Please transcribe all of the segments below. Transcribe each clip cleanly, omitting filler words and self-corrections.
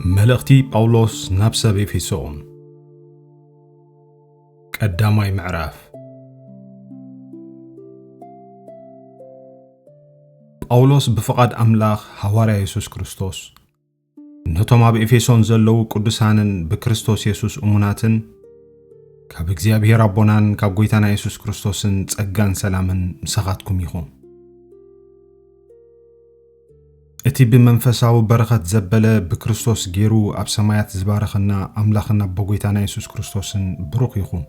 ملختي باولوس نابسب إفيسون قداماي معراف باولوس بفقد أملاخ حواري يسوس كريستوس نتوما بإفيسون زلو قدسانن بكريستوس يسوس أموناتن كاب እግዚአብሔር አቦናን ካብ ጎይታና ኢየሱስ ክርስቶስን ጸጋን ሰላምን ምሳኻትኩም ይኹን እቲ ብመንፈሳዊ በረኸት ዘበለ ብክርስቶስ ጌሩ ኣብ ሰማያት ዝባረኸና ኣምላኽና በጎይታና ኢየሱስ ክርስቶስን ብሩኽ ይኹን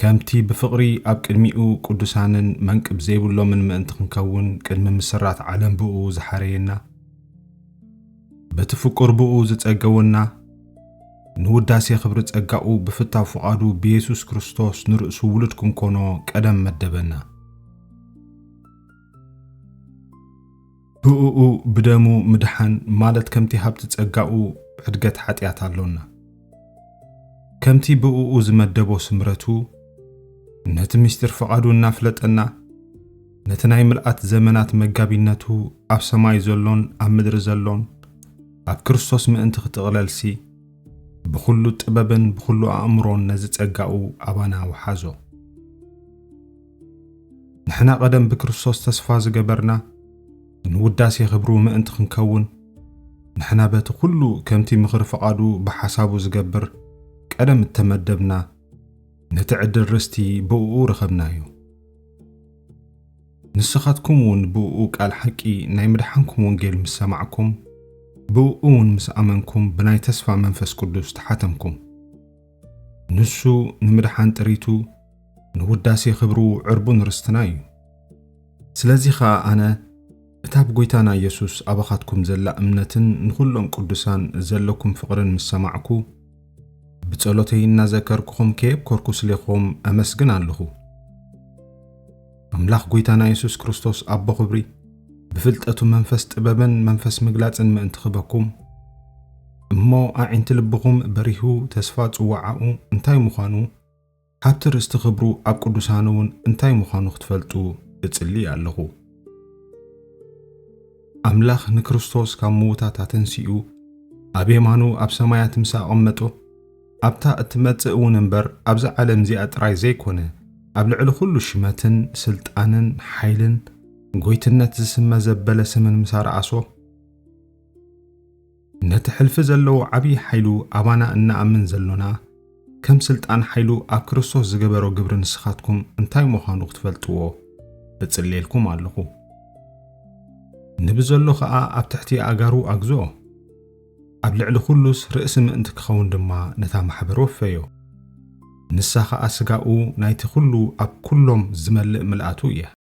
ከምቲ ብፍቕሪ ኣብ ቅድሚኡ ቅዱሳንን መንቅብ ዘይብሎምን ምእንቲ ክንከውን ቅድሚ ምስራት ዓለም ብኡ ዝሓረየና በቲ ፍቁር ብኡ ዝጸገወና ንውዳሴ ክብሪ ጸጋኡ ብፍታው ፍቓዱ ብኢየሱስ ክርስቶስ ንርእሱ ውሉድ ክንኮኖ ቀደም መደበና ብኡ ብደሙ ምድሓን ማለት ከምቲ ሃብቲ ጸጋኡ ዕድገት ሓጢኣት ኣሎና ከምቲ ብኡ ዝመደቦ ስምረቱ ነቲ ምስጢር ፍቓዱ እናፍለጠና ነቲ ናይ ምልኣት ዘመናት መጋቢነቱ ኣብ ሰማይ ዘሎን ኣብ ምድሪ ዘሎን ኣብ ክርስቶስ ምእንቲ ክትቕለልሲ بخلو ጥበብን بخلو ኣእምሮን ነዚ ጸጋኡ ኣባና ወሓዞ ንሕና ቀደም ብክርስቶስ ተስፋ ዝገበርና ንውዳሴ ክብሩ ምእንቲ ክንከውን ንሕና በቲ ኩሉ ከምቲ ምኽሪ ፍቓዱ ብሓሳቡ ዝገብር ቀደም እተመደብና ነቲ ዕድል ርስቲ ብኡ ረኸብናዮ ንስኻትኩም እውን ብኡ ቃል ሓቂ ናይ ምድሓንኩም ወንጌል ምስ ሰማዕኩም ብኡውን ምስ ኣመንኩም ብናይ ተስፋ መንፈስ ቅዱስ ተሓተምኩም ንሱ ንምድሓን ጥሪቱ ንውዳሴ ክብሩ ዕርቡን ርስትና እዩ ስለዚ ኸ ኣነ እታ ብጎይታና ኢየሱስ ኣባኻትኩም ዘላ እምነትን ንኹሎም ቅዱሳን ዘለኩም ፍቕርን ምስ ሰማዕኩ ብጸሎተይ እናዘከርኩኹም ከየብኮርኩ ስለኹም ኣመስግን ኣለኹ ኣምላኽ ጎይታና ኢየሱስ ክርስቶስ ኣቦ ክብሪ بفلتأتو منفس ጥበብን መንፈስ ምግላጽን ምእንቲ ክበኩም እሞ ኣዒንቲ ልብኹም በሪሁ ተስፋ ጽዋዓኡ እንታይ ምዃኑ ሃብቲ ርስቲ ክብሩ ኣብ ቅዱሳን እውን እንታይ ምዃኑ ክትፈልጡ እጽሊ ኣለኹ ኣምላኽ ንክርስቶስ ካብ ምውታት ኣተንሲኡ ኣብ የማኑ ኣብ ሰማያት ምስ ኣቐመጦ ኣብታ እትመጽእ እውን እምበር ኣብዚ ዓለም እዚኣ ጥራይ ዘይኮነ ኣብ ልዕሊ ኩሉ ሽመትን ስልጣንን ሓይልን ጎይትነት ዝስመ ዘበለ ስምን ምሳርኣሶ ነቲ ሕልፊ ዘለዎ ዓብዪ ሓይሉ ኣባና እናኣምን ዘሎና ከም ስልጣን ሓይሉ ኣብ ክርስቶስ ዝገበሮ ግብሪ ንስኻትኩም እንታይ ምዃኑ ክትፈልጥዎ እጽልየልኩም ኣለኹ ንብዘሎ ኸዓ ኣብ ትሕቲ ኣጋሩ ኣግዝኦ ኣብ ልዕሊ ኩሉስ ርእሲ ምእንቲ ክኸውን ድማ ነታ ማሕበር ወፈዮ ንሳ ኸዓ ስጋኡ ናይቲ ኩሉ ኣብ ኩሎም ዝመልእ ምልኣቱ እያ